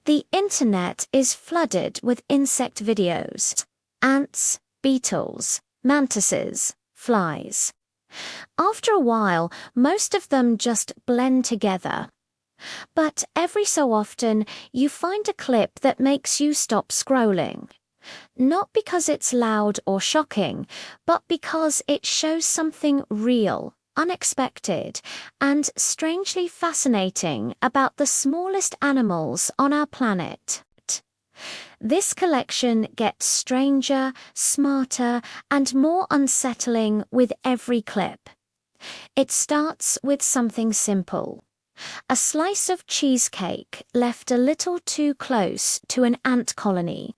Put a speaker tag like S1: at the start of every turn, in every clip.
S1: The internet is flooded with insect videos. Ants, beetles, mantises, flies. After a while, most of them just blend together. But every so often, you find a clip that makes you stop scrolling. Not because it's loud or shocking, but because it shows something real, unexpected, and strangely fascinating about the smallest animals on our planet. This collection gets stranger, smarter, and more unsettling with every clip. It starts with something simple. A slice of cheesecake left a little too close to an ant colony.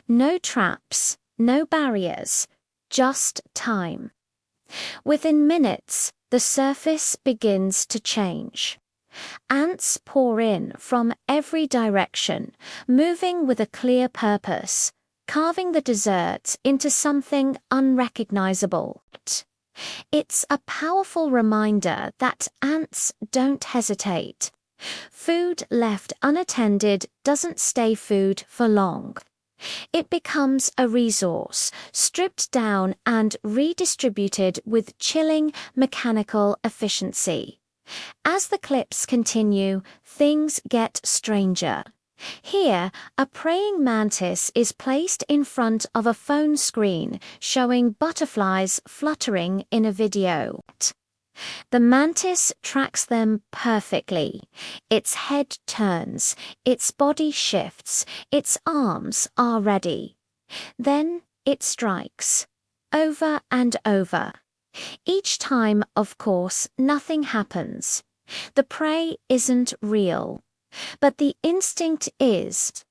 S1: No traps, no barriers, just time. Within minutes, the surface begins to change. Ants pour in from every direction, moving with a clear purpose, carving the dessert into something unrecognizable. It's a powerful reminder that ants don't hesitate. Food left unattended doesn't stay food for long. It becomes a resource, stripped down and redistributed with chilling mechanical efficiency. As the clips continue, things get stranger. Here, a praying mantis is placed in front of a phone screen showing butterflies fluttering in a video. The mantis tracks them perfectly. Its head turns, its body shifts, its arms are ready. Then it strikes, over and over. Each time, of course, nothing happens. The prey isn't real. But the instinct is.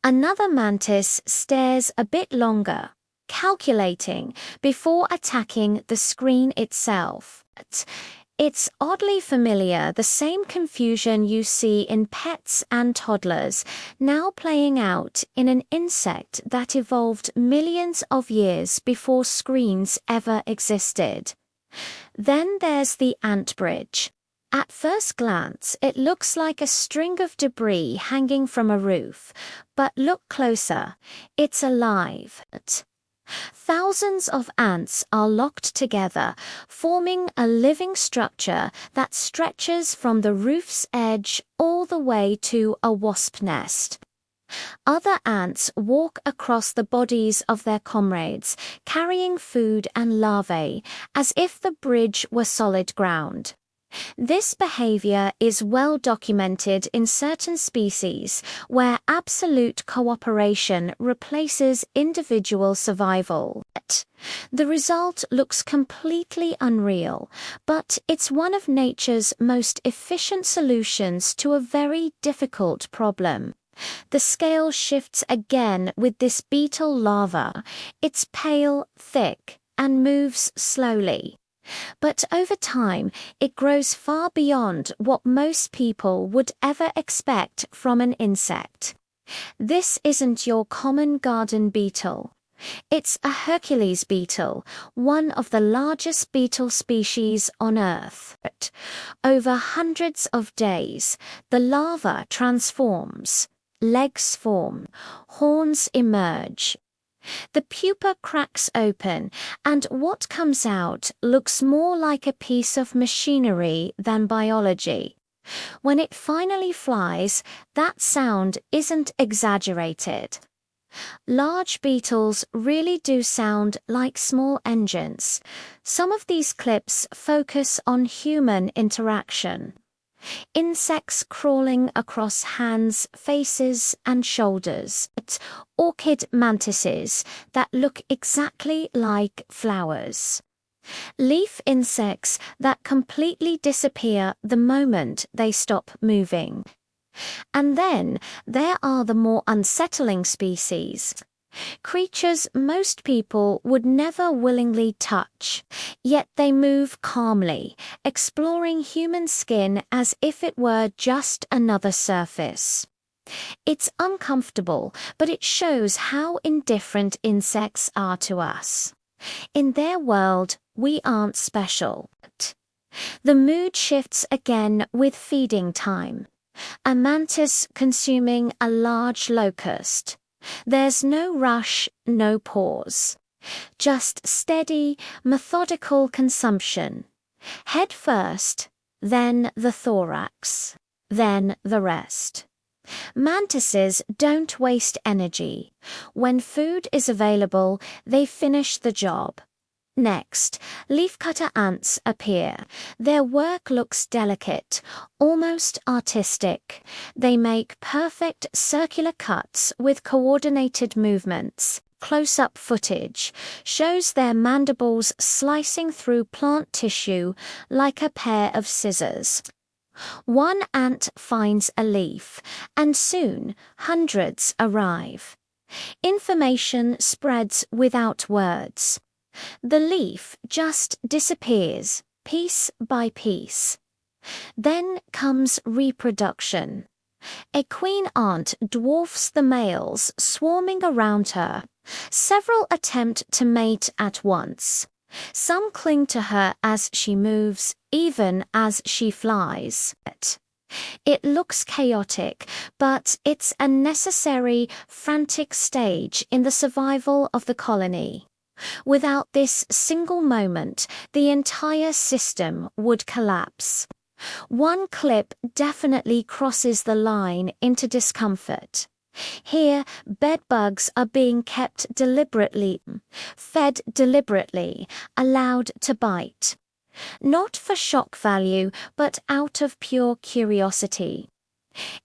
S1: Another mantis stares a bit longer, calculating before attacking the screen itself. It's oddly familiar, the same confusion you see in pets and toddlers, now playing out in an insect that evolved millions of years before screens ever existed. Then there's the ant bridge. At first glance, it looks like a string of debris hanging from a roof, but look closer, it's alive. Thousands of ants are locked together, forming a living structure that stretches from the roof's edge all the way to a wasp nest. Other ants walk across the bodies of their comrades, carrying food and larvae, as if the bridge were solid ground. This behavior is well documented in certain species where absolute cooperation replaces individual survival. The result looks completely unreal, but it's one of nature's most efficient solutions to a very difficult problem. The scale shifts again with this beetle larva. It's pale, thick, and moves slowly. But over time, it grows far beyond what most people would ever expect from an insect. This isn't your common garden beetle. It's a Hercules beetle, one of the largest beetle species on Earth. Over hundreds of days, the larva transforms. Legs form, horns emerge. The pupa cracks open, and what comes out looks more like a piece of machinery than biology. When it finally flies, that sound isn't exaggerated. Large beetles really do sound like small engines. Some of these clips focus on human interaction. Insects crawling across hands, faces, and shoulders. Orchid mantises that look exactly like flowers. Leaf insects that completely disappear the moment they stop moving. And then there are the more unsettling species. Creatures most people would never willingly touch, yet they move calmly, exploring human skin as if it were just another surface. It's uncomfortable, but it shows how indifferent insects are to us. In their world, we aren't special. The mood shifts again with feeding time. A mantis consuming a large locust. There's no rush, no pause. Just steady, methodical consumption. Head first, then the thorax, then the rest. Mantises don't waste energy. When food is available, they finish the job. Next, leafcutter ants appear. Their work looks delicate, almost artistic. They make perfect circular cuts with coordinated movements. Close-up footage shows their mandibles slicing through plant tissue like a pair of scissors. One ant finds a leaf, and soon hundreds arrive. Information spreads without words. The leaf just disappears, piece by piece. Then comes reproduction. A queen ant dwarfs the males swarming around her. Several attempt to mate at once. Some cling to her as she moves, even as she flies. It looks chaotic, but it's a necessary, frantic stage in the survival of the colony. Without this single moment, the entire system would collapse. One clip definitely crosses the line into discomfort. Here, bedbugs are being kept deliberately, fed deliberately, allowed to bite. Not for shock value, but out of pure curiosity.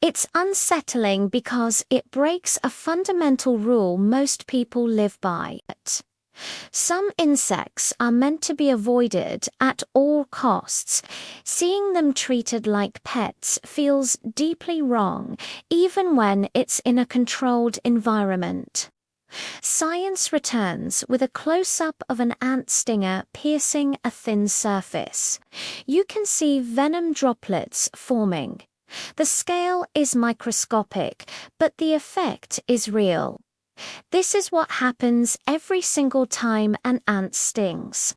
S1: It's unsettling because it breaks a fundamental rule most people live by. Some insects are meant to be avoided at all costs. Seeing them treated like pets feels deeply wrong, even when it's in a controlled environment. Science returns with a close-up of an ant stinger piercing a thin surface. You can see venom droplets forming. The scale is microscopic, but the effect is real. This is what happens every single time an ant stings.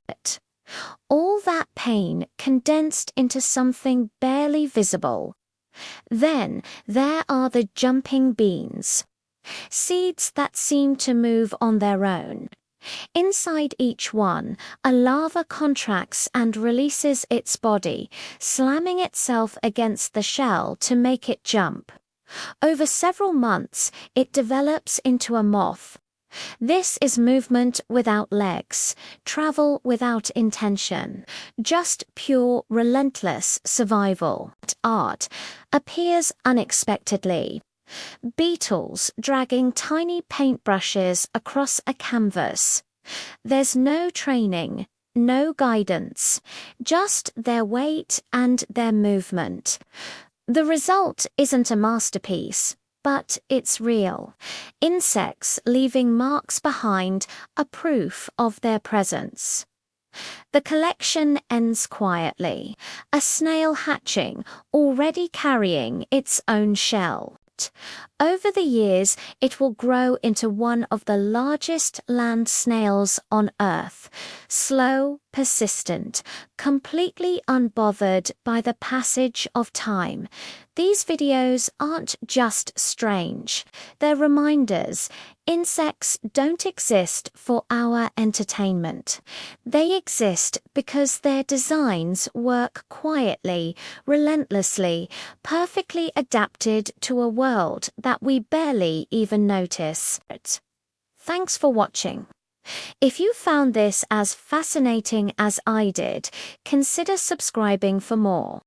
S1: All that pain condensed into something barely visible. Then there are the jumping beans. Seeds that seem to move on their own. Inside each one, a larva contracts and releases its body, slamming itself against the shell to make it jump. Over several months, it develops into a moth. This is movement without legs, travel without intention, just pure, relentless survival. Art appears unexpectedly. Beetles dragging tiny paintbrushes across a canvas. There's no training, no guidance, just their weight and their movement. The result isn't a masterpiece, but it's real. Insects leaving marks behind are proof of their presence. The collection ends quietly, a snail hatching, already carrying its own shell. Over the years, it will grow into one of the largest land snails on Earth. Slow, persistent, completely unbothered by the passage of time. These videos aren't just strange. They're reminders. Insects don't exist for our entertainment. They exist because their designs work quietly, relentlessly, perfectly adapted to a world that we barely even notice. Thanks for watching. If you found this as fascinating as I did, consider subscribing for more.